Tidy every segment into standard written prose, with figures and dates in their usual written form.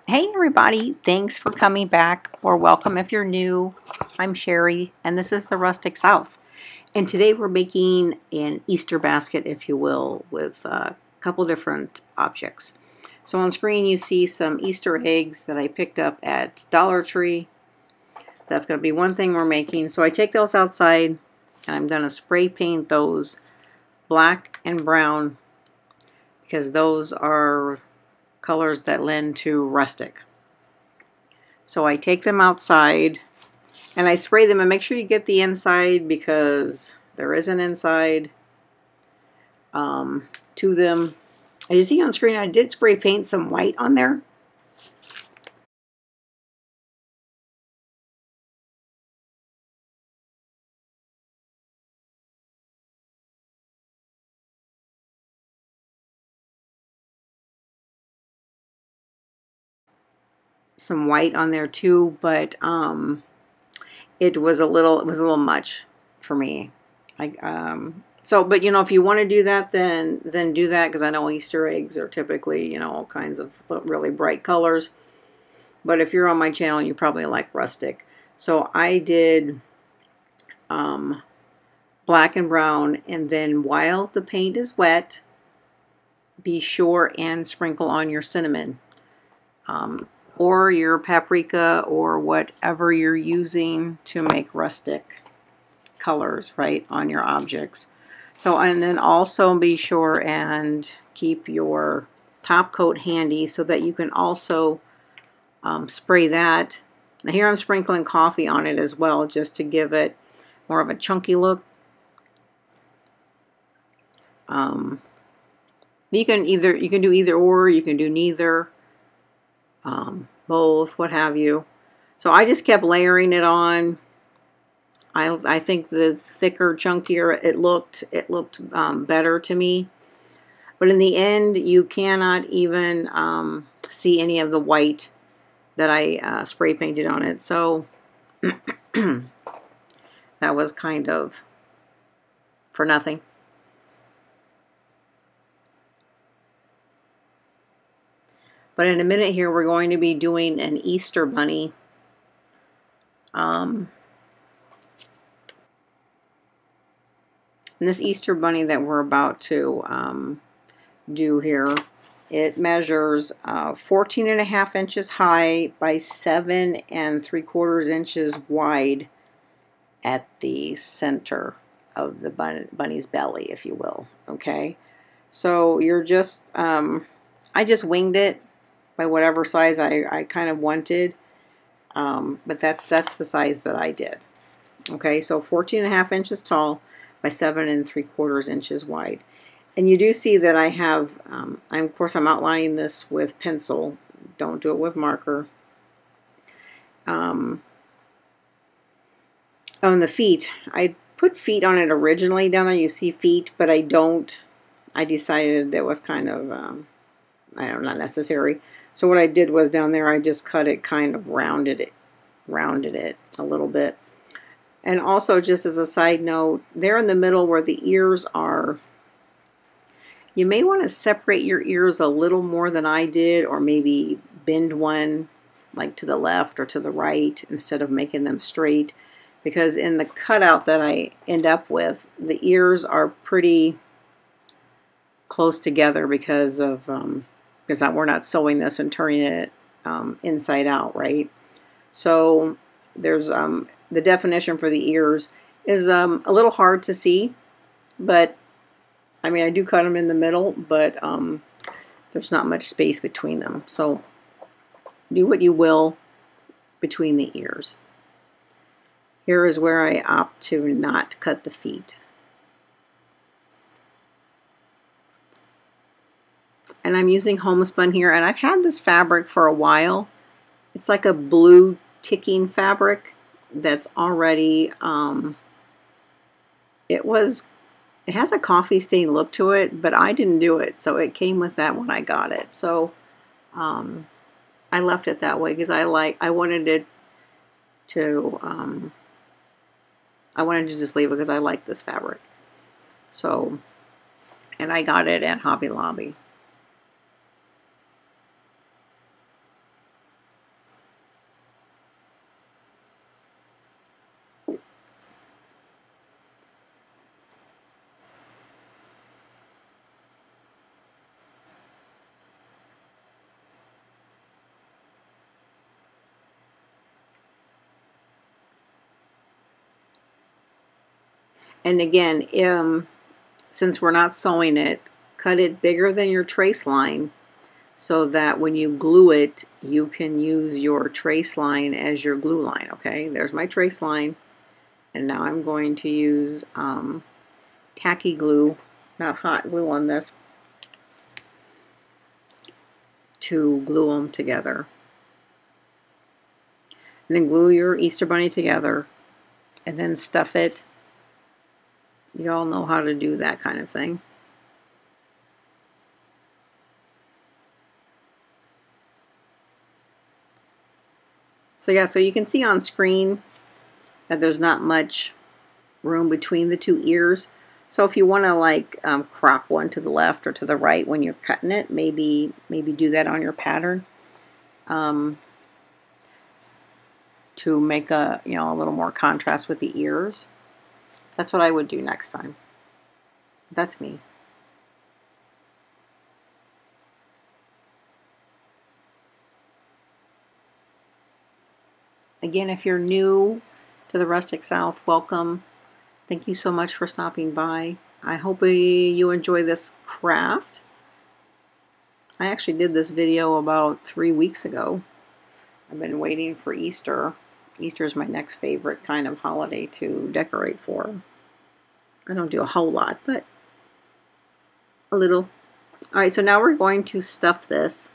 Hey everybody, thanks for coming back, or welcome if you're new. I'm Sherry and this is the Rustic South. And today we're making an Easter basket, if you will, with a couple different objects. So on screen you see some Easter eggs that I picked up at Dollar Tree. That's going to be one thing we're making. So I take those outside and I'm going to spray paint those black and brown because those are colors that lend to rustic. So I take them outside and I spray them, and make sure you get the inside because there is an inside to them. As you see on screen, I did spray paint some white on there. Some white on there too, but it was a little much for me. But you know, if you want to do that, then do that, because I know Easter eggs are typically, you know, all kinds of really bright colors. But if you're on my channel, you probably like rustic. So I did black and brown, and then while the paint is wet, be sure and sprinkle on your cinnamon. Or your paprika, or whatever you're using to make rustic colors, right, on your objects. So, and then also be sure and keep your top coat handy so that you can also spray that. Now here I'm sprinkling coffee on it as well, just to give it more of a chunky look. You can do either or, you can do neither. Both, what have you. So I just kept layering it on. I think the thicker, chunkier it looked better to me. But in the end, you cannot even see any of the white that I spray painted on it. So that was kind of for nothing. But in a minute here, we're going to be doing an Easter bunny. And this Easter bunny that we're about to do here, it measures 14.5 inches high by 7 3/4 inches wide at the center of the bunny's belly, if you will. Okay, so you're just I just winged it by whatever size I kind of wanted, but that's the size that I did. Okay, so 14.5 inches tall by 7 3/4 inches wide. And you do see that I have, of course I'm outlining this with pencil. Don't do it with marker. On the feet, I put feet on it originally down there. You see feet, but I don't. I decided that was kind of, I don't know, not necessary. So what I did was down there, I just cut it, kind of rounded it a little bit. And also, just as a side note, there in the middle where the ears are, you may want to separate your ears a little more than I did, or maybe bend one like to the left or to the right instead of making them straight, because in the cutout that I end up with, the ears are pretty close together because we're not sewing this and turning it inside out, right? So there's the definition for the ears is a little hard to see, but I mean, I do cut them in the middle, but there's not much space between them. So do what you will between the ears. Here is where I opt to not cut the feet. And I'm using Homespun here, and I've had this fabric for a while. It's like a blue ticking fabric that's already, it has a coffee stain look to it, but I didn't do it, so it came with that when I got it. So I left it that way because I wanted to just leave it because I like this fabric. So, and I got it at Hobby Lobby. And again, since we're not sewing it, cut it bigger than your trace line so that when you glue it, you can use your trace line as your glue line. Okay, there's my trace line. And now I'm going to use tacky glue, not hot glue on this, to glue them together. And then glue your Easter bunny together and then stuff it. You all know how to do that kind of thing. So yeah, so you can see on screen that there's not much room between the two ears. So if you want to like crop one to the left or to the right when you're cutting it, maybe do that on your pattern to make a a little more contrast with the ears. That's what I would do next time. That's me. Again, if you're new to the Rustic South, welcome. Thank you so much for stopping by. I hope you enjoy this craft. I actually did this video about 3 weeks ago. I've been waiting for Easter. Easter is my next favorite kind of holiday to decorate for. I don't do a whole lot, but a little. Alright, so now we're going to stuff this.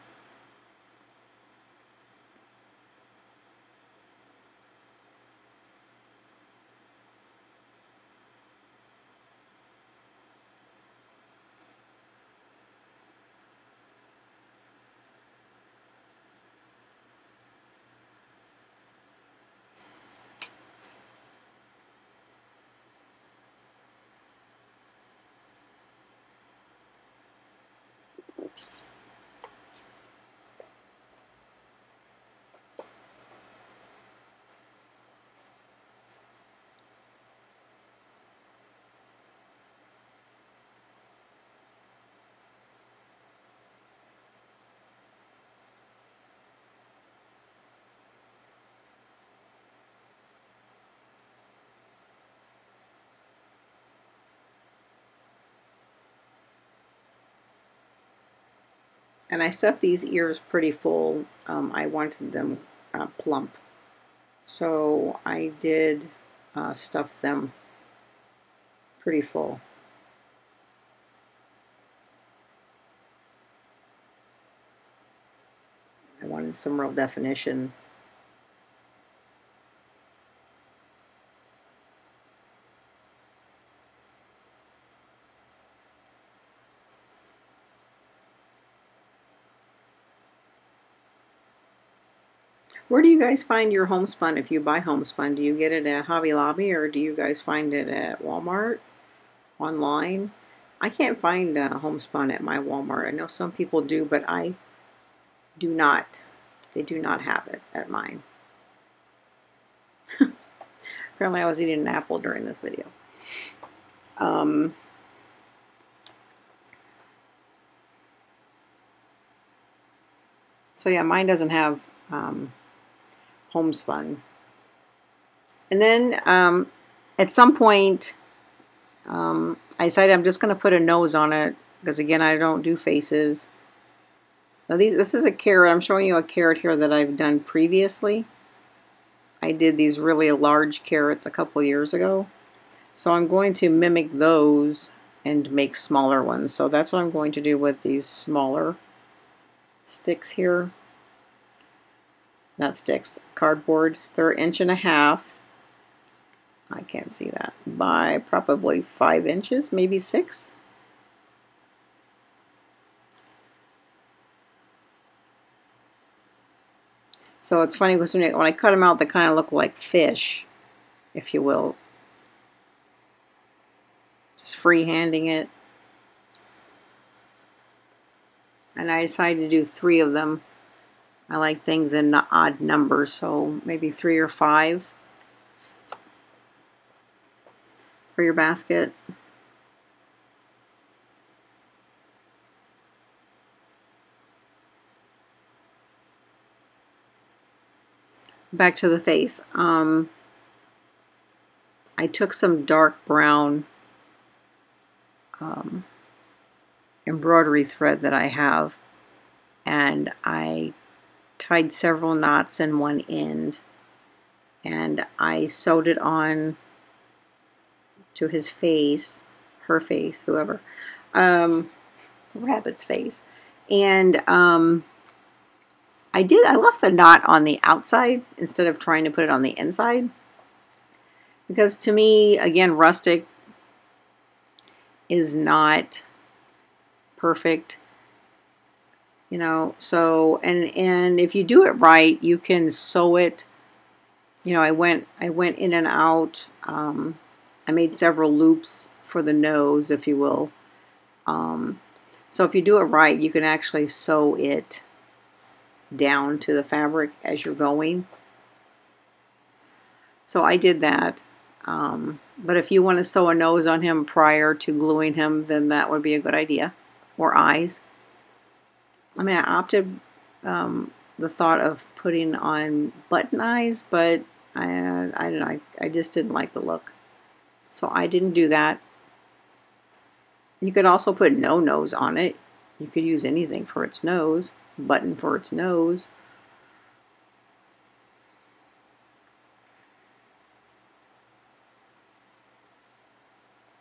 And I stuffed these ears pretty full. I wanted them plump. So I did stuff them pretty full. I wanted some real definition. Where do you guys find your homespun? If you buy homespun, do you get it at Hobby Lobby or do you guys find it at Walmart? Online? I can't find homespun at my Walmart. I know some people do, but I do not. They do not have it at mine. Apparently I was eating an apple during this video. So yeah, mine doesn't have homespun. And then at some point I decided I'm just going to put a nose on it because again I don't do faces. Now this is a carrot. I'm showing you a carrot here that I've done previously. I did these really large carrots a couple years ago. So I'm going to mimic those and make smaller ones. So that's what I'm going to do with these smaller sticks here. Not sticks, cardboard. They're 1.5 inches. I can't see that. By probably 5 inches, maybe 6. So it's funny because when I cut them out, they kind of look like fish, if you will. Just freehanding it. And I decided to do 3 of them. I like things in odd numbers, so maybe 3 or 5 for your basket. Back to the face. I I took some dark brown embroidery thread that I have, and I tied several knots in one end, and I sewed it on to his face, her face, whoever, the rabbit's face. And I left the knot on the outside instead of trying to put it on the inside, because to me, again, rustic is not perfect, you know. So and if you do it right, you can sew it. You know, I went in and out. I made several loops for the nose, if you will. So if you do it right, you can actually sew it down to the fabric as you're going. So I did that. But if you want to sew a nose on him prior to gluing him, then that would be a good idea. Or eyes. I mean, I opted the thought of putting on button eyes, but I don't know. I just didn't like the look. So I didn't do that. You could also put no nose on it. You could use anything for its nose. Button for its nose.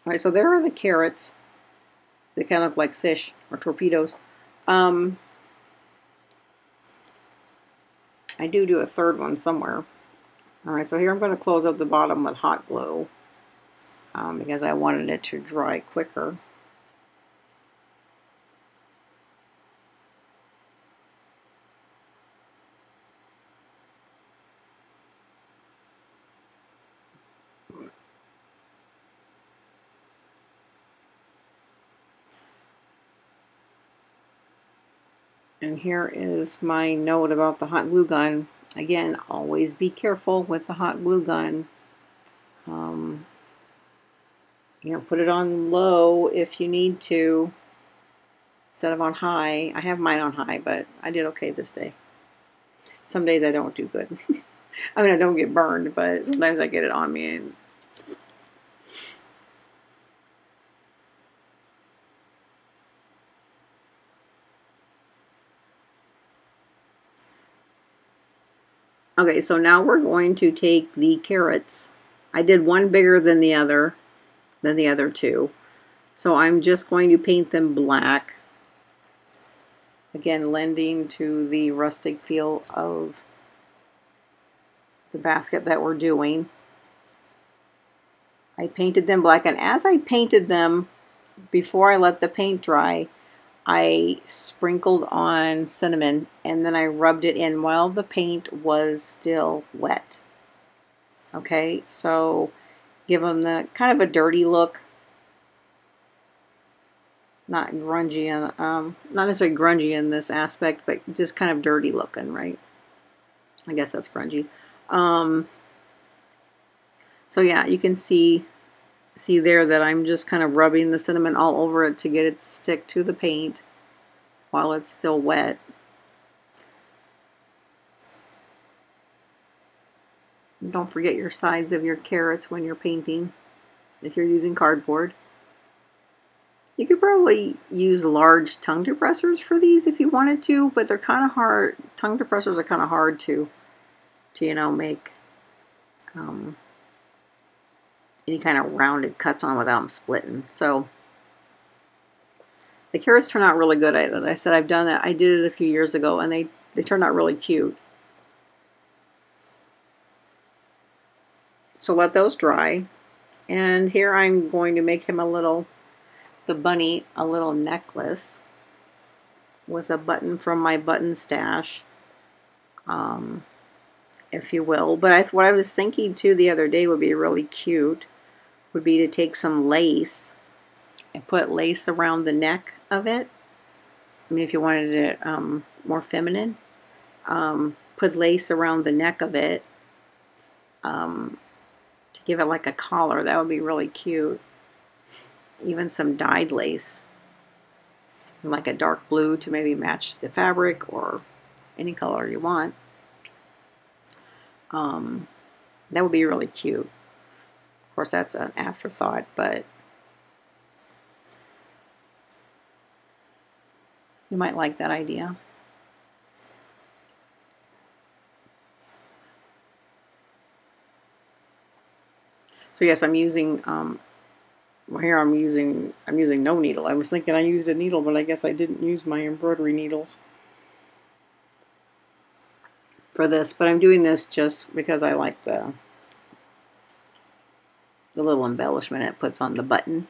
Alright, so there are the carrots. They kind of look like fish or torpedoes. I do a third one somewhere. Alright, so here I'm going to close up the bottom with hot glue because I wanted it to dry quicker. And here is my note about the hot glue gun. Again, always be careful with the hot glue gun. You know, put it on low if you need to, instead of on high. I have mine on high, but I did okay this day. Some days I don't do good. I mean, I don't get burned, but sometimes I get it on me. And okay, so now we're going to take the carrots. I did one bigger than the other two. So I'm just going to paint them black. Again, lending to the rustic feel of the basket that we're doing. I painted them black, and as I painted them, before I let the paint dry, I sprinkled on cinnamon, and then I rubbed it in while the paint was still wet. Okay, so give them the kind of a dirty look. Not grungy, not necessarily grungy in this aspect, but just kind of dirty looking, right? I guess that's grungy. So yeah, you can see there that I'm just kind of rubbing the cinnamon all over it to get it to stick to the paint while it's still wet. Don't forget your sides of your carrots when you're painting, if you're using cardboard. You could probably use large tongue depressors for these if you wanted to, but they're kind of hard. Tongue depressors are kind of hard to you know, make any kind of rounded cuts on without them splitting. So the carrots turn out really good. As I said, I've done that. I did it a few years ago, and they turned out really cute. So let those dry. And here I'm going to make him the bunny, a little necklace with a button from my button stash, if you will. But what I was thinking too the other day would be really cute would be to take some lace and put lace around the neck of it. I mean, if you wanted it more feminine, put lace around the neck of it to give it like a collar. That would be really cute. Even some dyed lace, like a dark blue to maybe match the fabric, or any color you want. That would be really cute. Of course, that's an afterthought, but you might like that idea. So yes, I'm using here I'm using no needle. I was thinking I used a needle, but I guess I didn't use my embroidery needles for this. But I'm doing this just because I like the little embellishment it puts on the button.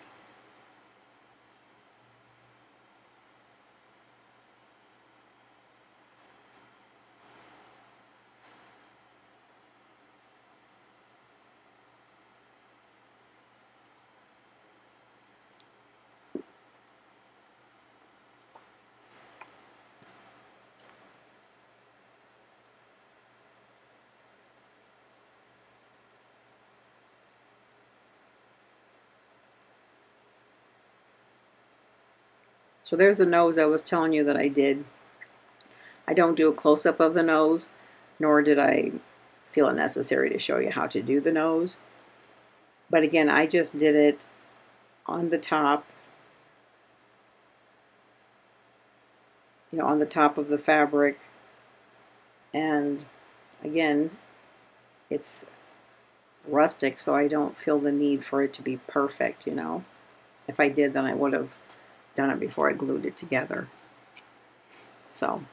So there's the nose I was telling you that I did. I don't do a close-up of the nose, nor did I feel it necessary to show you how to do the nose. But again, I just did it on the top, on the top of the fabric. And again, it's rustic, so I don't feel the need for it to be perfect, If I did, then I would have done it before I glued it together. So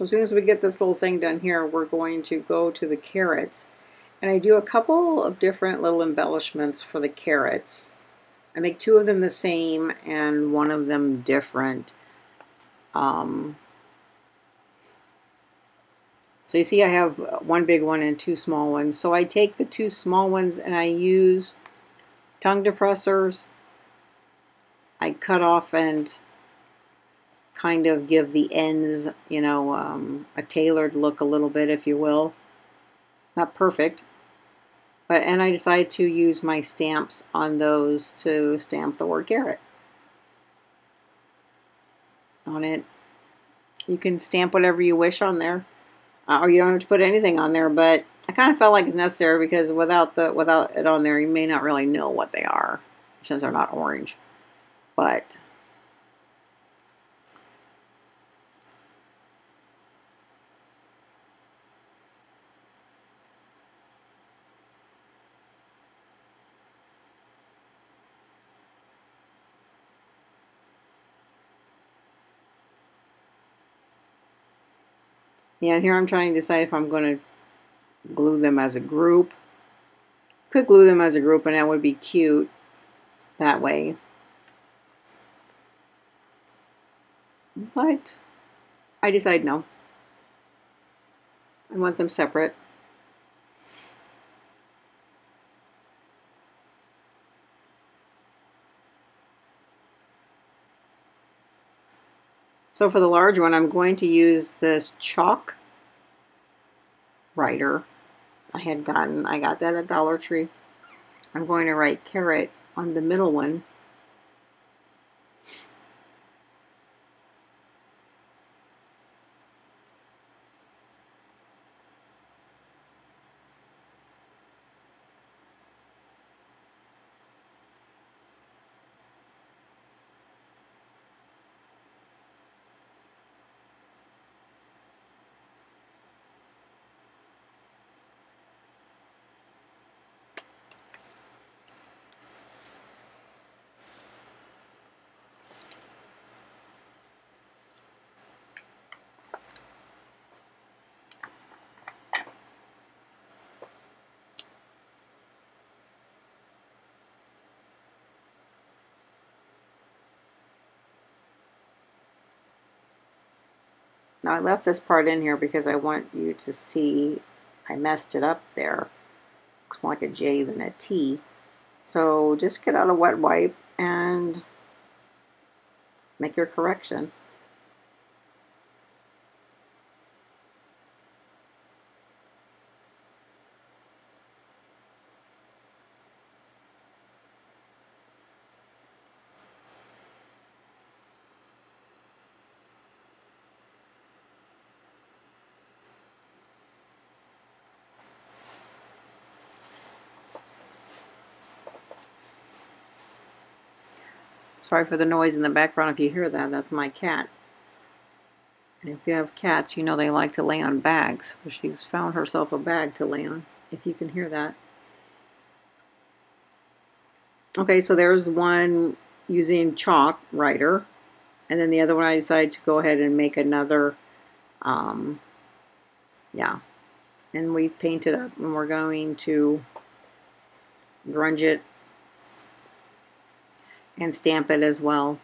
as soon as we get this little thing done here, we're going to go to the carrots. And I do a couple of different little embellishments for the carrots. I make two of them the same and one of them different. So you see I have one big one and two small ones. So I take the two small ones and I use tongue depressors. I cut off and kind of give the ends, a tailored look a little bit, if you will. Not perfect. And I decided to use my stamps on those to stamp the word carrot on it. You can stamp whatever you wish on there, or you don't have to put anything on there. But I kind of felt like it's necessary because without it on there, you may not really know what they are since they're not orange. But yeah, and here I'm trying to decide if I'm going to glue them as a group. Could glue them as a group, and that would be cute that way. But I decide no. I want them separate. So for the large one, I'm going to use this chalk writer. I got that at Dollar Tree. I'm going to write carrot on the middle one. Now I left this part in here because I want you to see I messed it up there. Looks more like a J than a T. So just get out a wet wipe and make your correction. Sorry for the noise in the background if you hear that. That's my cat. And if you have cats, you know they like to lay on bags. So she's found herself a bag to lay on, if you can hear that. Okay, so there's one using chalk writer. And then the other one I decided to go ahead and make another, yeah. And we painted up and we're going to grunge it and stamp it as well.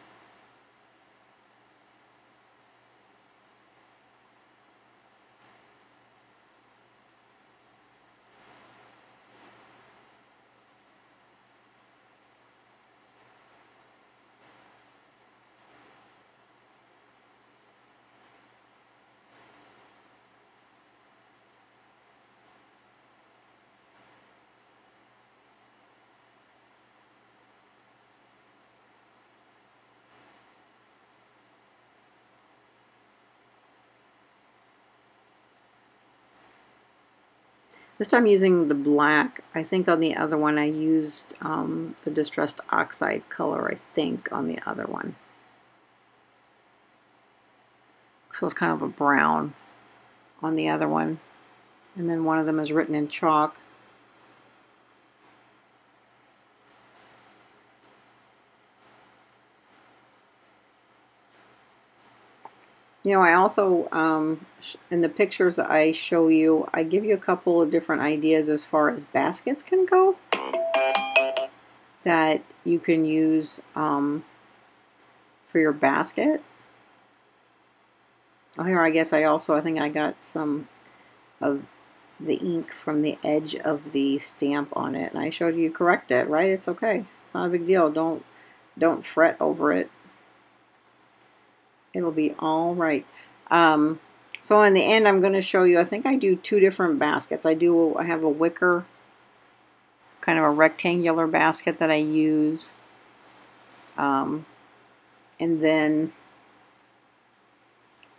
This time using the black. I think on the other one I used the Distressed Oxide color, I think, on the other one. So it's kind of a brown on the other one. And then one of them is written in chalk. You know, I also, in the pictures that I show you, I give you a couple of different ideas as far as baskets can go that you can use for your basket. Oh, here, I guess I think I got some of the ink from the edge of the stamp on it. And I showed you correct it, right? It's okay. It's not a big deal. Don't fret over it. It'll be all right. So in the end, I'm going to show you, I think I do two different baskets. I have a wicker, kind of a rectangular basket that I use. And then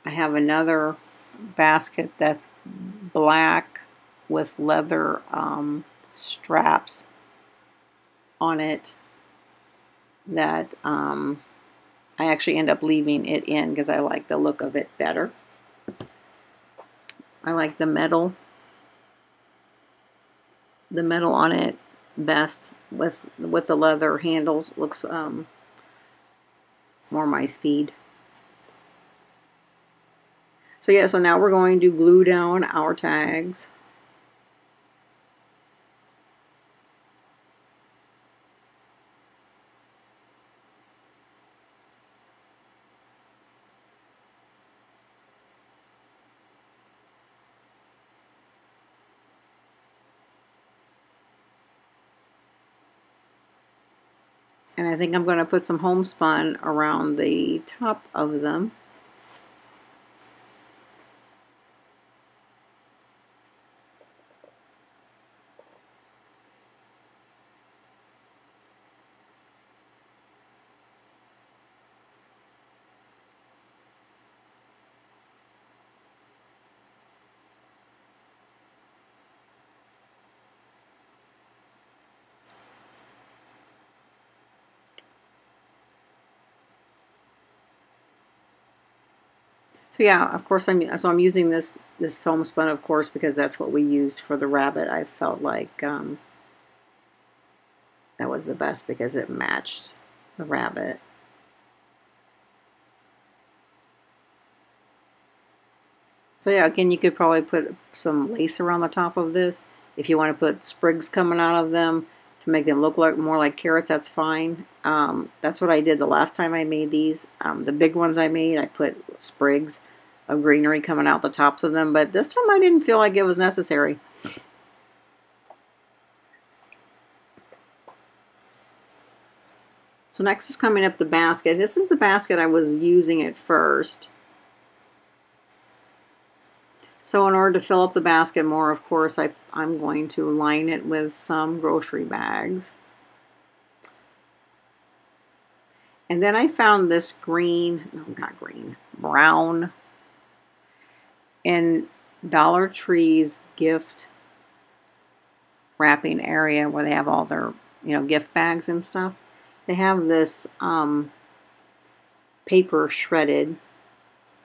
I have another basket that's black with leather straps on it that I actually end up leaving it in because I like the look of it better. I like the metal on it best with the leather handles. It looks more my speed. So yeah, so now we're going to glue down our tags. And I think I'm going to put some homespun around the top of them. So yeah, of course I'm using this homespun, of course, because that's what we used for the rabbit. I felt like that was the best because it matched the rabbit. So yeah, again, you could probably put some lace around the top of this. If you want to put sprigs coming out of them to make them look like more like carrots, that's fine. That's what I did the last time I made these. The big ones I made, I put sprigs. of greenery coming out the tops of them, but this time I didn't feel like it was necessary. So next is coming up the basket. This is the basket I was using at first. So in order to fill up the basket more, of course, I'm going to line it with some grocery bags. And then I found this brown in Dollar Tree's gift wrapping area where they have all their, gift bags and stuff. They have this paper shredded,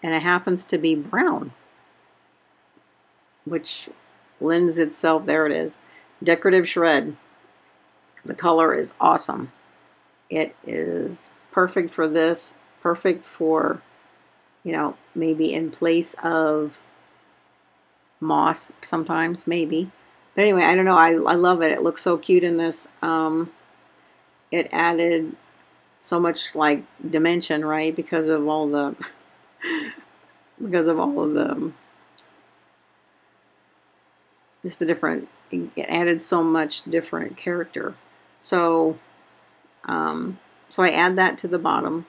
and it happens to be brown, which lends itself, there it is, decorative shred. The color is awesome. It is perfect for this, perfect for, maybe in place of moss sometimes, maybe. But anyway, I don't know, I love it. It looks so cute in this. It added so much like dimension, right? Because of all the just the different, it added so much different character. So so I add that to the bottom.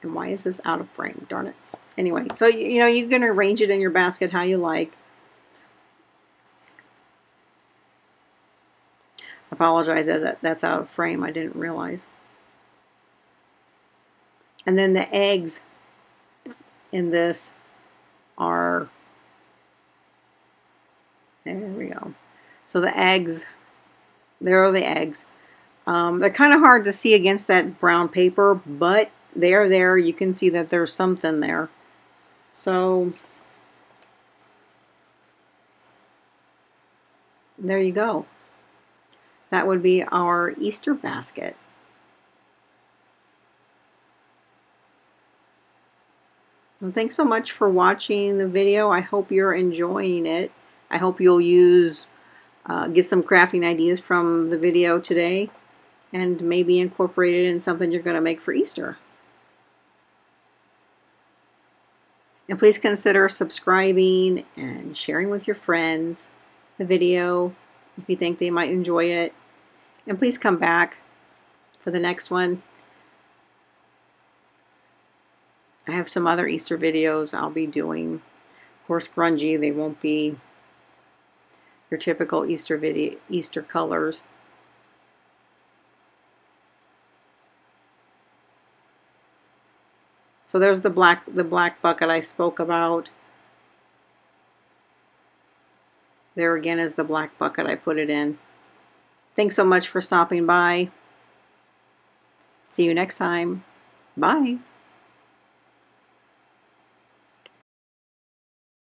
And why is this out of frame? Darn it. Anyway, so you can arrange it in your basket how you like. I apologize that that's out of frame. I didn't realize. And then the eggs in this are, there we go. So the eggs, there are the eggs. They're kind of hard to see against that brown paper, but they're there. You can see that there's something there. So there you go. That would be our Easter basket. Well, thanks so much for watching the video. I hope you're enjoying it. I hope you'll get some crafting ideas from the video today and maybe incorporate it in something you're going to make for Easter. And please consider subscribing and sharing with your friends the video if you think they might enjoy it. And please come back for the next one. I have some other Easter videos I'll be doing. Of course, grungy. They won't be your typical Easter colors. So there's the black bucket I spoke about. There again is the black bucket I put it in. Thanks so much for stopping by. See you next time. Bye.